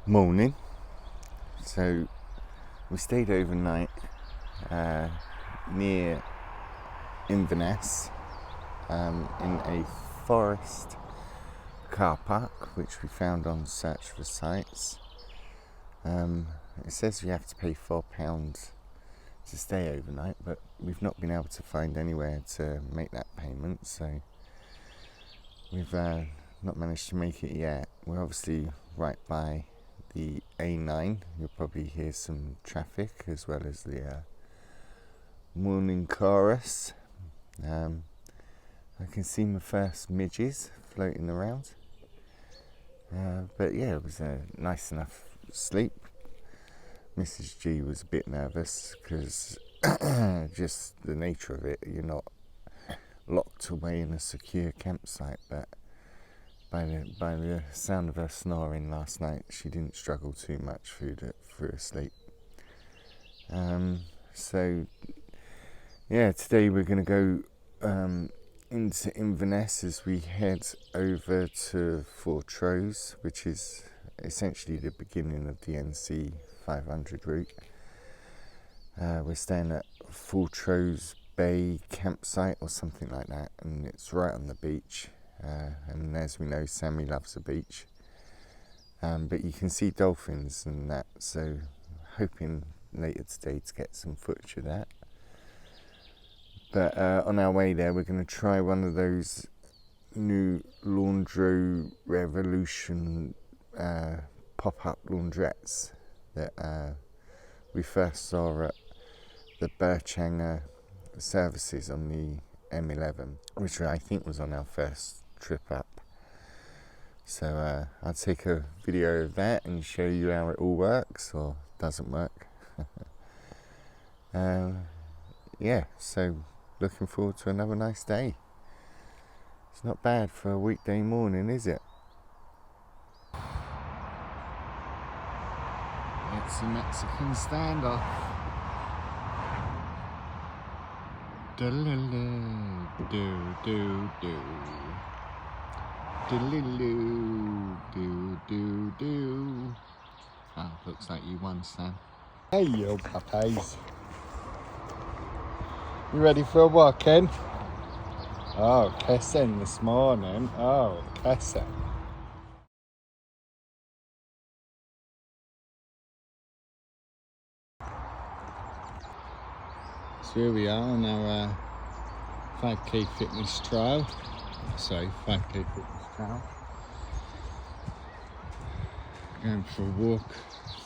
Morning. So we stayed overnight near Inverness in a forest car park, which we found on Search for Sites. It says you have to pay £4 to stay overnight, but we've not been able to find anywhere to make that payment, so we've not managed to make it yet. We're obviously right by the A9. You'll probably hear some traffic as well as the morning chorus. I can see my first midges floating around, but yeah, it was a nice enough sleep. Mrs. G was a bit nervous because just the nature of it, you're not locked away in a secure campsite, but by the sound of her snoring last night, she didn't struggle too much through her sleep. So yeah, today we're going to go into Inverness as we head over to Fortrose, which is essentially the beginning of the NC500 route. We're staying at Fortrose Bay campsite or something like that, and it's right on the beach. And as we know, Sammy loves the beach, but you can see dolphins and that, so hoping later today to get some footage of that. But on our way there, we're going to try one of those new Laundromat Revolution pop-up laundrettes that we first saw at the Birchanger services on the M11, which I think was on our first trip up. So I'll take a video of that and show you how it all works or doesn't work. Yeah, so looking forward to another nice day. It's not bad for a weekday morning, is it? It's a Mexican standoff. Do-do-do-do-do. Do-do-do-do-do. Oh, looks like you won, Sam. Hey, you puppies. You ready for a walk in? Oh, kissing this morning. Oh, kissing. So here we are on our 5k fitness trial. Sorry, 5k fitness trial. Going for a walk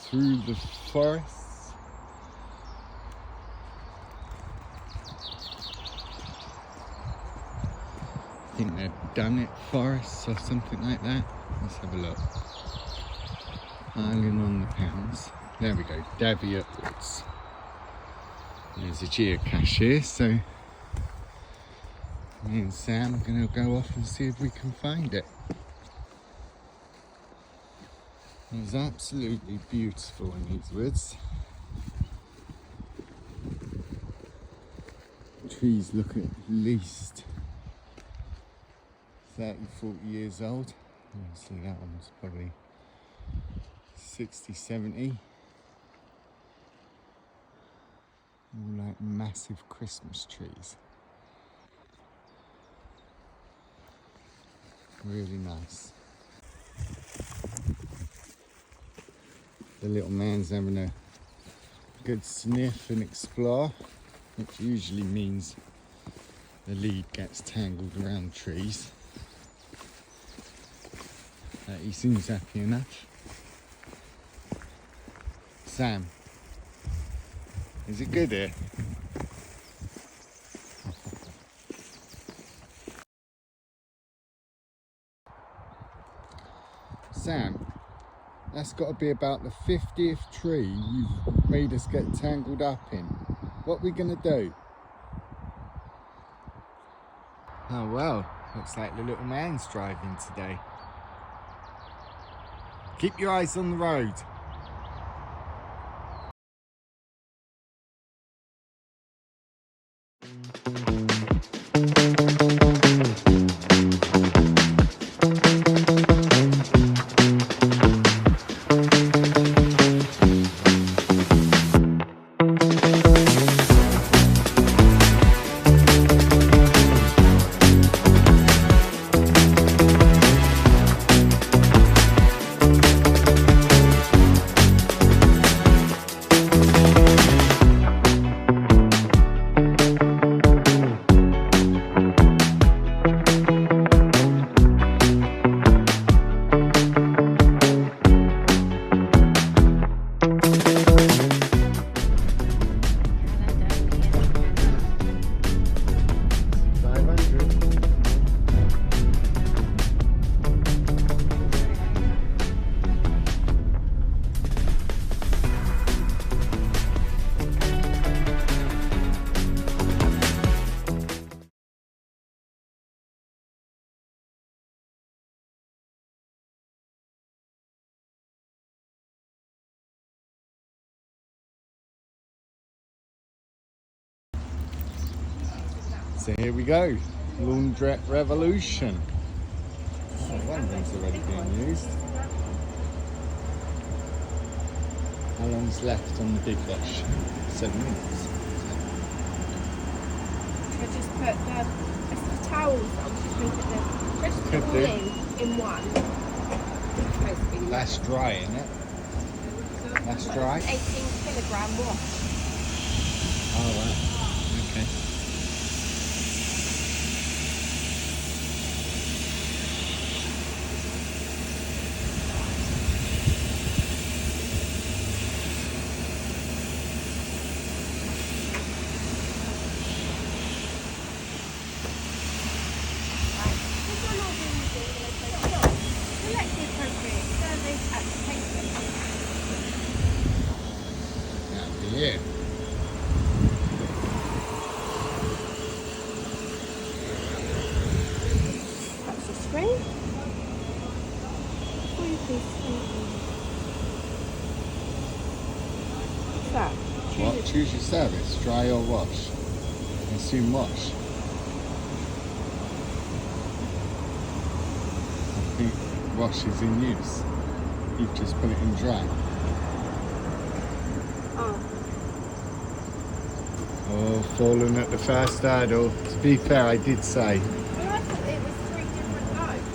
through the forest. I think they're Dunnet Forests or something like that. Let's have a look. Island on the Pounds. There we go, Daviot Woods. There's a geocache here, so me and Sam are going to go off and see if we can find it. It's absolutely beautiful in these woods. Trees look at least 30, 40 years old. See, that one's probably 60, 70. All like massive Christmas trees. Really nice. The little man's having a good sniff and explore, which usually means the lead gets tangled around trees. He seems happy enough. Sam, is it good here? Sam, that's got to be about the 50th tree you've made us get tangled up in. What are we going to do? Oh well, looks like the little man's driving today. Keep your eyes on the road. So here we go, Laundromat Revolution. Oh, one of them's already being used. How long's left on the big wash? 7 minutes. I just put the towels on, just put them in one. That's dry, isn't it? That's dry? 18 kilogram wash. Oh, right. Okay. Yeah. That's the screen. What's that? What? Choose your service, dry or wash. I assume wash. I think wash is in use. You've just put it in dry. Oh, fallen at the first hurdle. To be fair, I did say. Well, I thought it was 3 different loads.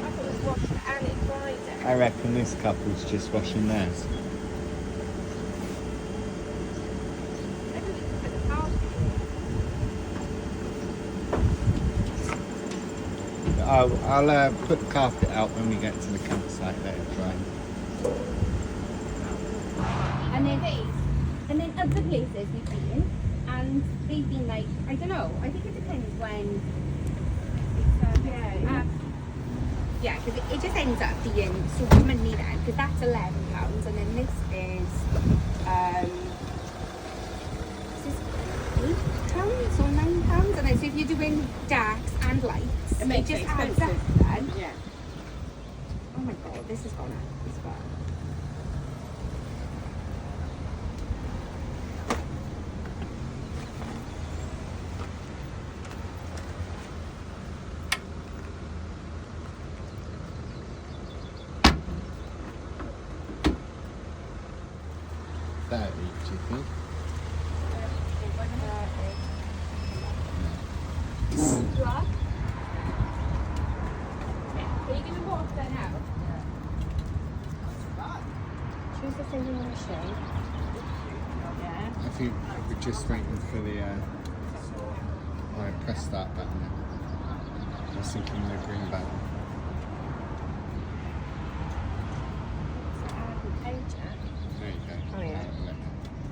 I thought it was washed and it dried it. I reckon this couple's just washing theirs. Maybe we can put the carpet in. I'll put the carpet out when we get to the campsite, let it dry. And then these. And then other places we've been, and they've been like, I don't know, I think it depends when it's, yeah, because it just ends up being so much money then, because that's £11, and then this is, £8 or £9, and then so if you're doing darks and lights, it just adds up then. Yeah. Oh my god, this has gone up as well. Do you think? What? Are you giving water there now? Choose the thing you want to shave. Yeah. I think we're just waiting for the press start button now. I was thinking the green button. There you go. Oh yeah.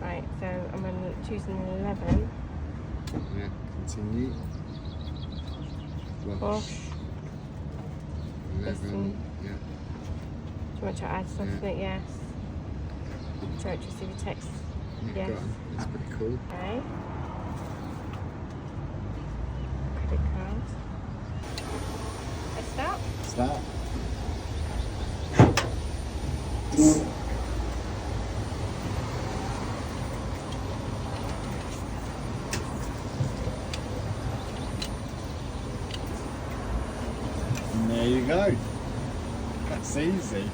Right, so I'm on choosing 11. Yeah, continue. Wash. 11. Yeah. Do you want to add something? Yeah. Yes. Do you want to receive a text? Yeah, Yes. go on. That's pretty cool. Okay. Credit card. Let's start. Start. And there you go. That's easy.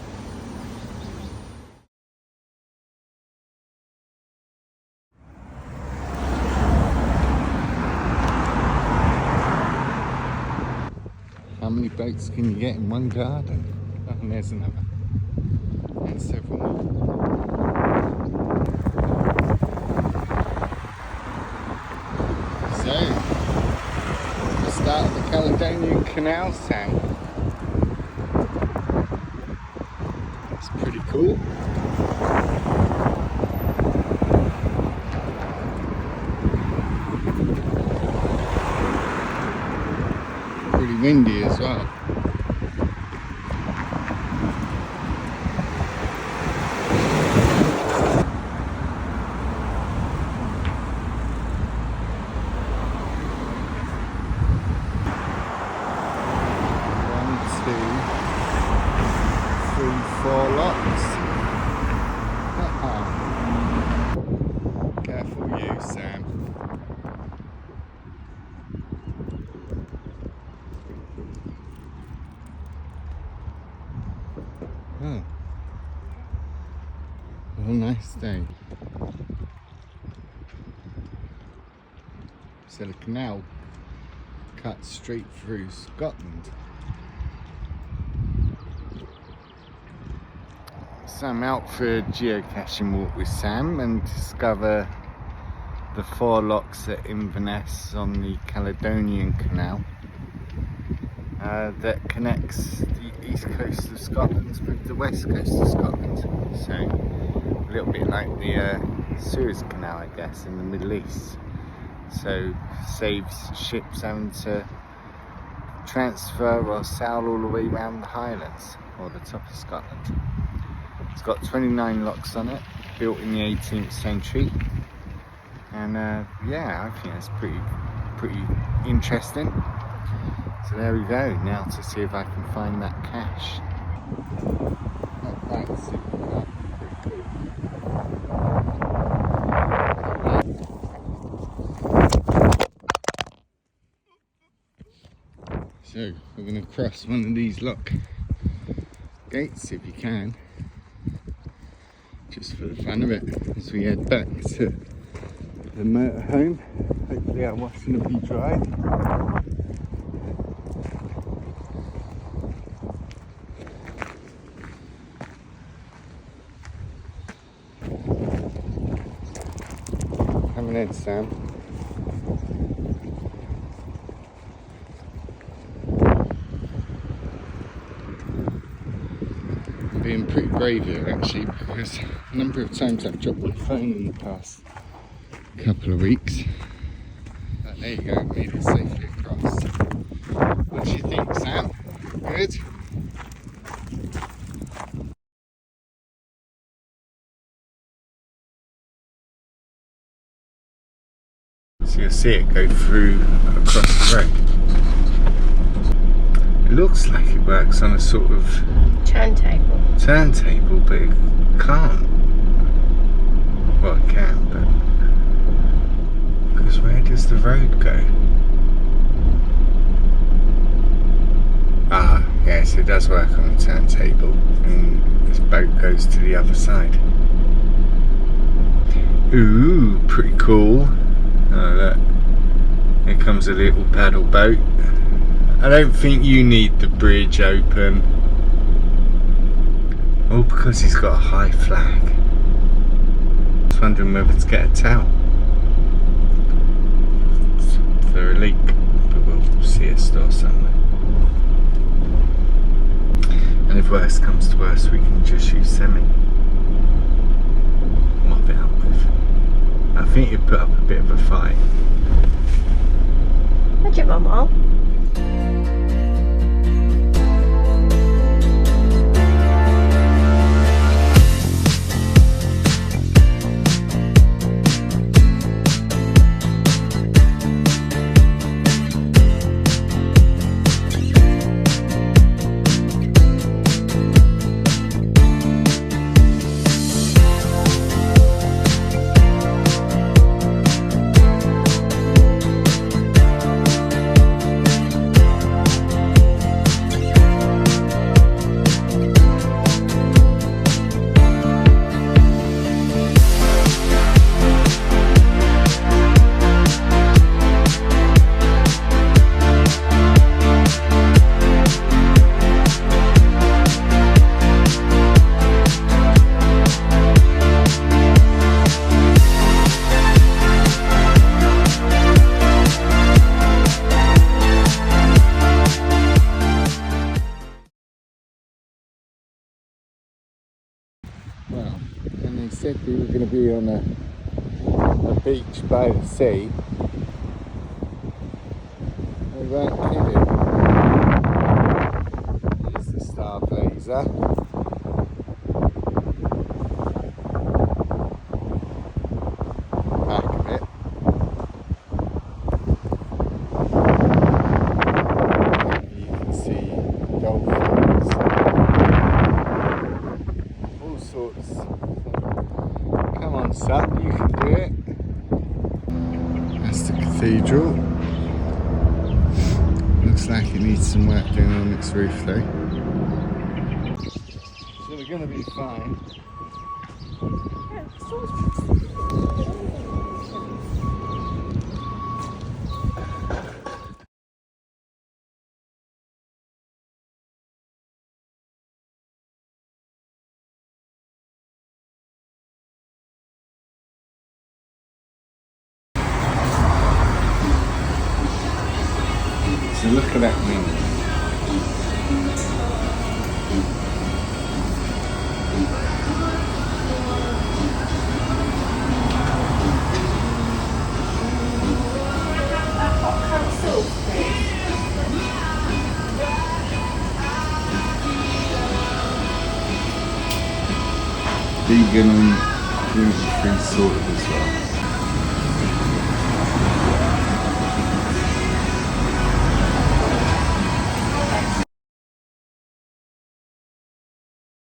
How many boats can you get in one garden? Oh, and there's another. And several more. So, the start of the Caledonian Canal tank. It's pretty cool. Pretty windy as well. Four lots. Careful you, Sam. nice day. So the canal cuts straight through Scotland. So I'm out for a geocaching walk with Sam and discover the 4 locks at Inverness on the Caledonian Canal that connects the east coast of Scotland with the west coast of Scotland. So a little bit like the Suez Canal, I guess, in the Middle East. So saves ships having to transfer or sail all the way around the Highlands or the top of Scotland. It's got 29 locks on it, built in the 18th century, and yeah, I think it's pretty interesting. So there we go, now to see if I can find that cache. That's super cool. So we're going to cross one of these lock gates if you can, just for the fun of it, as we head back to the motorhome. Hopefully our washing will be dry. Coming in, Sam. Being pretty brave here actually, because a number of times I've dropped my phone in the past couple of weeks. But there you go, made it safely across. What do you think, Sam? Good? So you'll see it go through across the road. It looks like it works on a sort of turntable, but it can't. Well, it can, but because where does the road go? Ah, yes, it does work on a turntable, and this boat goes to the other side. Ooh, pretty cool. Oh, look, here comes a little paddle boat. I don't think you need the bridge open. All because he's got a high flag. I was wondering whether to get a towel for a leak, but we'll see a store somewhere. And if worse comes to worse, we can just use Semi. Mop it up with. I think you put up a bit of a fight. What's your mum on? Well, and they said we were going to be on a beach by the sea. They weren't kidding. Here's the Star Blazer. Back of it. You can see dolphins. All sorts. Come on, son, you can do it. That's the cathedral. Looks like it needs some work doing on its roof though. So we're going to be fine. So look at that wing. Vegan and gluten-free sorted as well.